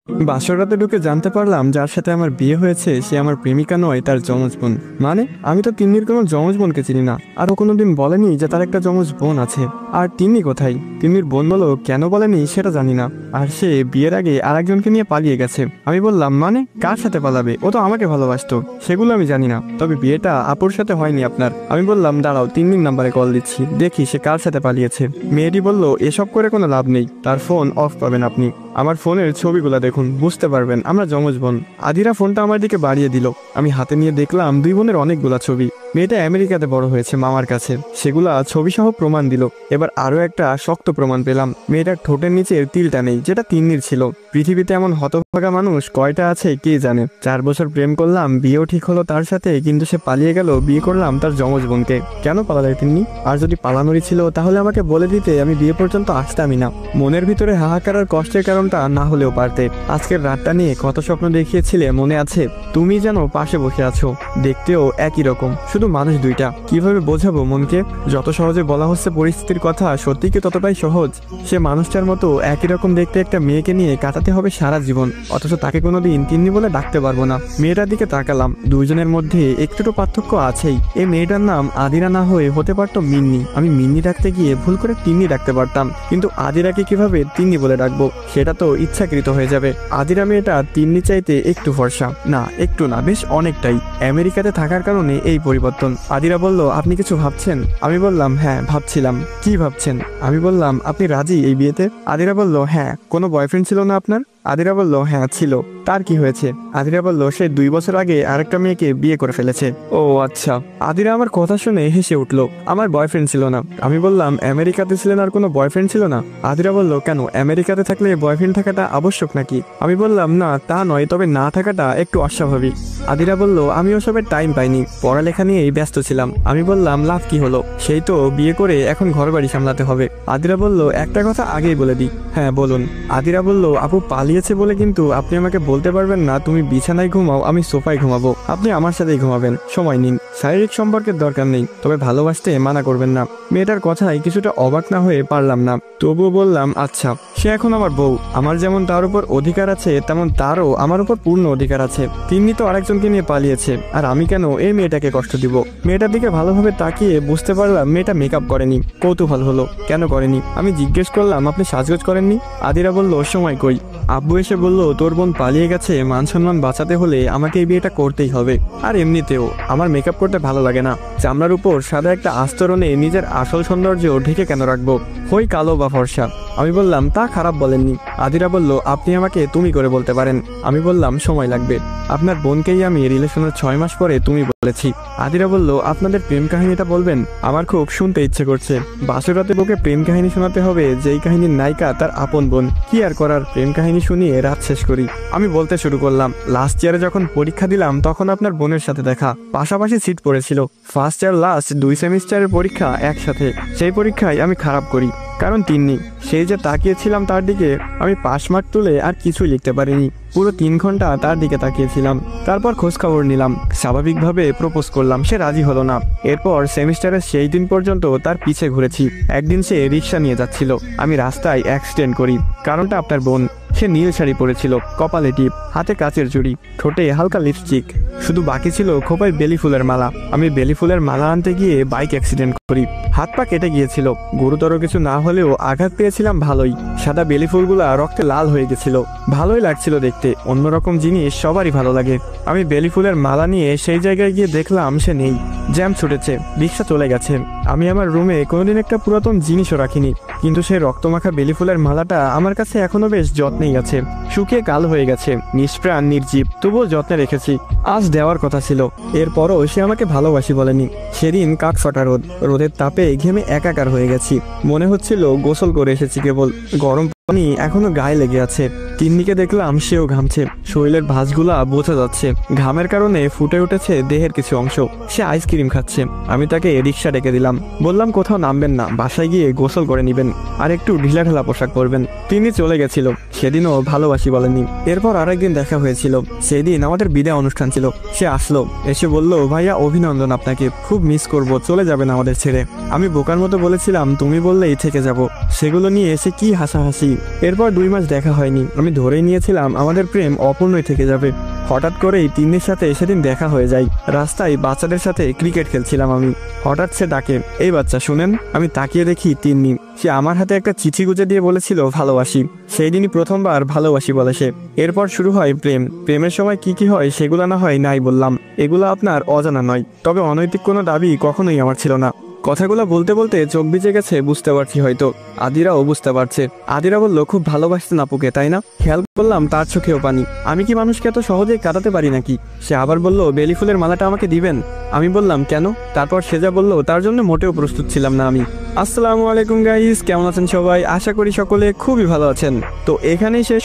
বাসর রাতে ঢুকে জানতে পারলাম যার সাথে আমার বিয়ে হয়েছে সে আমার প্রেমিকা নয়, তার যমজ বোন। মানে আমি তো তিন্নির কোনো যমজ বোনকে চিনি না, আর ও কোনোদিন বলেনি যে তার একটা যমজ বোন আছে। আর তিন্নি কোথায়? তিন্নির বোন বলো কেন বলেনি সেটা জানি না। আর সে বিয়ের আগে আরেকজনকে নিয়ে পালিয়ে গেছে। আমি বললাম মানে কার সাথে পালাবে? ও তো আমাকে ভালোবাসতো। সেগুলো আমি জানি না, তবে বিয়েটা আপুর সাথে হয়নি আপনার। আমি বললাম দাঁড়াও, তিন্নির নাম্বারে কল দিচ্ছি, দেখি সে কার সাথে পালিয়েছে। মেয়েটি বলল এসব করে কোনো লাভ নেই, তার ফোন অফ পাবেন আপনি। আমার ফোনের ছবিগুলো দেখুন, বুঝতে পারবেন আমরা যমজ বোন। আদিরা ফোনটা আমার দিকে বাড়িয়ে দিল। আমি হাতে নিয়ে দেখলাম দুই বোনের অনেকগুলা ছবি। মেয়েটা আমেরিকাতে বড় হয়েছে মামার কাছে, সেগুলা ছবি সহ প্রমাণ দিল। এবার আরো একটা শক্ত প্রমাণ পেলাম, মেয়েটার ঠোঁটের নিচে তিলটা নেই, যেটা তিন্নির ছিল। পৃথিবীতে এমন হতভাগা মানুষ কয়টা আছে কে জানে। 4 বছর প্রেম করলাম, বিয়েও ঠিক হলো তার সাথে, কিন্তু সে পালিয়ে গেল। বিয়ে করলাম তার যমজ বোনকে। কেন পালালে তিন্নি? আর যদি পালানোরই ছিল তাহলে আমাকে বলে দিতে, আমি বিয়ে পর্যন্ত আসতামই না। মনের ভিতরে হাহাকার আর কষ্টের কারণটা না হলেও পারতে। আজকের রাতটা নিয়ে কত স্বপ্ন দেখিয়েছিলে মনে আছে? তুমি যেন পাশে বসে আছো, দেখতেও একই রকম, শুধু মানুষ দুইটা। কিভাবে বোঝাবো মনকে? যত সহজে বলা হচ্ছে পরিস্থিতির কথা, সত্যি কি ততটাই সহজ? সে মানুষটার মতো একই রকম দেখতে একটা মেয়েকে নিয়ে কাটাতে হবে সারা জীবন, অথচ তাকে কোনোদিন তিন্নি বলে ডাকতে পারবো না। মেয়েটার দিকে তাকালাম, দুইজনের মধ্যে একটু পার্থক্য আছেই। এই মেয়েটার নাম আদিরা না হয়ে হতে পারতো মিন্নি। আমি মিন্নি ডাকতে গিয়ে ভুল করে তিন্নি ডাকতে পারতাম, কিন্তু আদিরাকে কিভাবে তিন্নি বলে ডাকবো? সেটা তো ইচ্ছাকৃত হয়ে যাবে। আদিরা মেয়েটা তিন্নি চাইতে একটু ফর্সা, না একটু না, বেশ অনেকটাই। আমেরিকাতে থাকার কারণে এই পরিবর্তন। আদিরা বলল আপনি কিছু ভাবছেন? আমি বললাম হ্যাঁ ভাবছিলাম। কি ভাবছেন? আমি বললাম আপনি রাজি এই বিয়েতে? আদিরা বলল হ্যাঁ। কোনো বয়ফ্রেন্ড ছিল না আপনার? আদিরা বলল হ্যাঁ ছিল। তার কি হয়েছে? আদিরা বলল সে 2 বছর আগে আরেকটা মেয়েকে বিয়ে করে ফেলেছে। ও আচ্ছা। আদিরা আমার কথা শুনে হেসে উঠল। আমার বয়ফ্রেন্ড ছিল না। আমি বললাম আমেরিকাতে ছিলেন আর কোনো বয়ফ্রেন্ড ছিল না? আদিরা বলল কেন, আমেরিকাতে থাকলে বয়ফ্রেন্ড থাকাটা আবশ্যক নাকি? আমি বললাম না তা নয়, তবে না থাকাটা একটু অস্বাভাবিক। আদিরা বলল আমি ওসবের টাইম পাইনি, পড়ালেখা নিয়েই ব্যস্ত ছিলাম। আমি বললাম লাভ কি হলো, সেই তো বিয়ে করে এখন ঘর বাড়ি সামলাতে হবে। আদিরা বলল একটা কথা আগেই বলে দিই। হ্যাঁ বলুন। আদিরা বলল আপু পালিয়েছে বলে কিন্তু আপনি আমাকে বলতে পারবেন না তুমি বিছানায় ঘুমাও, আমি সোফায় ঘুমাবো, আপনি আমার সাথেই ঘুমাবেন, সময় নিন। শারীরিক সম্পর্কের দরকার নেই, তবে ভালোবাসতে মানা করবেন না। মেয়েটার কথায় কিছুটা অবাক না হয়ে পারলাম না, তবুও বললাম আচ্ছা। সে এখন আমার বউ, আমার যেমন তার উপর অধিকার আছে তেমন তারও আমার উপর পূর্ণ অধিকার আছে। তিনি তো আরেকজনকে নিয়ে পালিয়েছে, আর আমি কেন এই মেয়েটাকে কষ্ট দিব? মেয়েটার দিকে ভালোভাবে তাকিয়ে বুঝতে পারলাম মেয়েটা মেকআপ করেনি। কৌতূহল হলো কেন করেনি। আমি জিজ্ঞেস করলাম আপনি সাজগোজ করেননি? আদিরা বলল সময় কই। আব্বু এসে বলল তোর বোন পালিয়ে গেছে, মান সম্মান বাঁচাতে হলে আমাকে এই বিয়েটা করতেই হবে। আর এমনিতেও আমার মেকআপ করতে ভালো লাগে না, চামড়ার উপর সাদা একটা আস্তরণে নিজের আসল সৌন্দর্য ঢেকে কেন রাখবো, হই কালো বা ফর্সা। আমি বললাম তা খারাপ বলেননি। আদিরা বলল আপনি আমাকে তুমি করে বলতে পারেন। আমি বললাম সময় লাগবে, আপনার বোনকেই আমি রিলেশনের 6 মাস পরে তুমি বলেছি। আদিরা বলল আপনাদের প্রেম কাহিনীটা বলবেন, আমার খুব শুনতে ইচ্ছে করছে। বাসর রাতে বউকে প্রেম কাহিনী শোনাতে হবে যেই কাহিনীর নায়িকা তার আপন বোন। কি আর করার, প্রেম কাহিনী শুনিয়ে রাত শেষ করি। আমি বলতে শুরু করলাম, লাস্ট ইয়ারে যখন পরীক্ষা দিলাম তখন আপনার বোনের সাথে দেখা, পাশাপাশি সিট পড়েছিল। ফার্স্ট ইয়ার লাস্ট 2 সেমিস্টারের পরীক্ষা একসাথে। সেই পরীক্ষায় আমি খারাপ করি, কারণ তিন্নি। সেই যে তাকিয়েছিলাম তার দিকে, আমি পাশ মার্ক তুলে আর কিছুই লিখতে পারিনি। পুরো 3 ঘন্টা তার দিকে তাকিয়েছিলাম। তারপর খোঁজ খবর নিলাম, স্বাভাবিকভাবে প্রপোজ করলাম, সে রাজি হলো না। এরপর সেমিস্টারের সেই দিন পর্যন্ত তার পিছে ঘুরেছি। একদিন সে রিক্সা নিয়ে যাচ্ছিল, আমি রাস্তায় অ্যাক্সিডেন্ট করি। কারণটা আপনার বোন। সে নীল শাড়ি পরেছিল, কপালে টিপ, হাতে কাচের চুড়ি, ঠোঁটে হালকা লিপস্টিক, শুধু বাকি ছিল খোপায় বেলি ফুলের মালা। আমি বেলি ফুলের মালা আনতে গিয়ে বাইক অ্যাক্সিডেন্ট করি, হাত পা কেটে গিয়েছিল। গুরুতর কিছু না হলেও আঘাত পেয়েছিলাম ভালোই। সাদা বেলি ফুলগুলা রক্তে লাল হয়ে গেছিল, ভালোই লাগছিল দেখতে। অন্যরকম জিনিস সবারই ভালো লাগে। আমি বেলি ফুলের মালা নিয়ে সেই জায়গায় গিয়ে দেখলাম সে নেই, জ্যাম ছুটেছে, রিক্সা চলে গেছে। আমি আমার রুমে কোনোদিন একটা পুরাতন জিনিসও রাখিনি, কিন্তু সেই রক্তমাখা বেলি ফুলের মালাটা আমার কাছে এখনো বেশ যত্নেই আছে। শুকিয়ে কাল হয়ে গেছে, নিষ্প্রাণ নির্জীব, তবুও যত্নে রেখেছি। আজ দেওয়ার কথা ছিল, এরপরও সে আমাকে ভালোবাসি বলেনি। সেদিন কাক ফাটা রোদ, রোদের তাপে ঘেমে একাকার হয়ে গেছি। মনে হচ্ছিল গোসল করে এসেছি কেবল, গরম পানি এখনো গায়ে লেগে আছে। তিন্নিকে দেখলাম সেও ঘামছে, শরীরের ভাঁজগুলা বোঝা যাচ্ছে। ঘামের কারণে ফুটে উঠেছে দেহের কিছু অংশ। সে আইসক্রিম খাচ্ছে। আমি তাকে রিক্সা ডেকে দিলাম, বললাম কোথাও নামবেন না, বাসায় গিয়ে গোসল করে নিবেন, আর একটু ঢিলা ঢালা পোশাক পরবেন। তিনি চলে গেছিল, সেদিনও ভালোবাসি বলেনি। এরপর আরেকদিন দেখা হয়েছিল, সেদিন আমাদের বিদায় অনুষ্ঠান ছিল। সে আসলো, এসে বলল ভাইয়া অভিনন্দন, আপনাকে খুব মিস করব, চলে যাবেন আমাদের ছেড়ে। আমি বোকার মতো বলেছিলাম তুমি বললেই থেকে যাব। সেগুলো নিয়ে এসে কি হাসাহাসি। এরপর 2 মাস দেখা হয়নি। আমি আমি ধরেই নিয়েছিলাম আমাদের প্রেম অপূর্ণই থেকে যাবে। হঠাৎ করেই তিন্নির সাথে সেদিন দেখা হয়ে যায়। রাস্তায় বাচ্চাদের সাথে ক্রিকেট খেলছিলাম আমি। হঠাৎ সে ডাকে, এই বাচ্চা শুনেন। আমি তাকিয়ে দেখি তিন্নি। সে আমার হাতে একটা চিঠি গুজে দিয়ে বলেছিল ভালোবাসি। সেই দিনই প্রথমবার ভালোবাসি বলে সে। এরপর শুরু হয় প্রেম। প্রেমের সময় কি কি হয় সেগুলো না হয় নাই বললাম, এগুলো আপনার অজানা নয়। তবে অনৈতিক কোনো দাবি কখনোই আমার ছিল না। কথাগুলো বলতে বলতে চোখ ভিজে গেছে, বুঝতে পারছি হয়তো। আদিরাও বুঝতে পারছে। আদিরা বলল, খুব ভালোবাসতেন আপুকে তাই না? খেয়াল করলাম তার চোখেও পানি। আমি কি মানুষকে এত সহজেই কাটাতে পারি নাকি? সে আবার বলল, বেলি ফুলের মালাটা আমাকে দিবেন? আমি বললাম কেন? তারপর সে যা বলল তার জন্য মোটেও প্রস্তুত ছিলাম না আমি। আসসালামু আলাইকুম গাইস, কেমন আছেন সবাই? আশা করি সকলে খুবই ভালো আছেন। তো এখানেই শেষ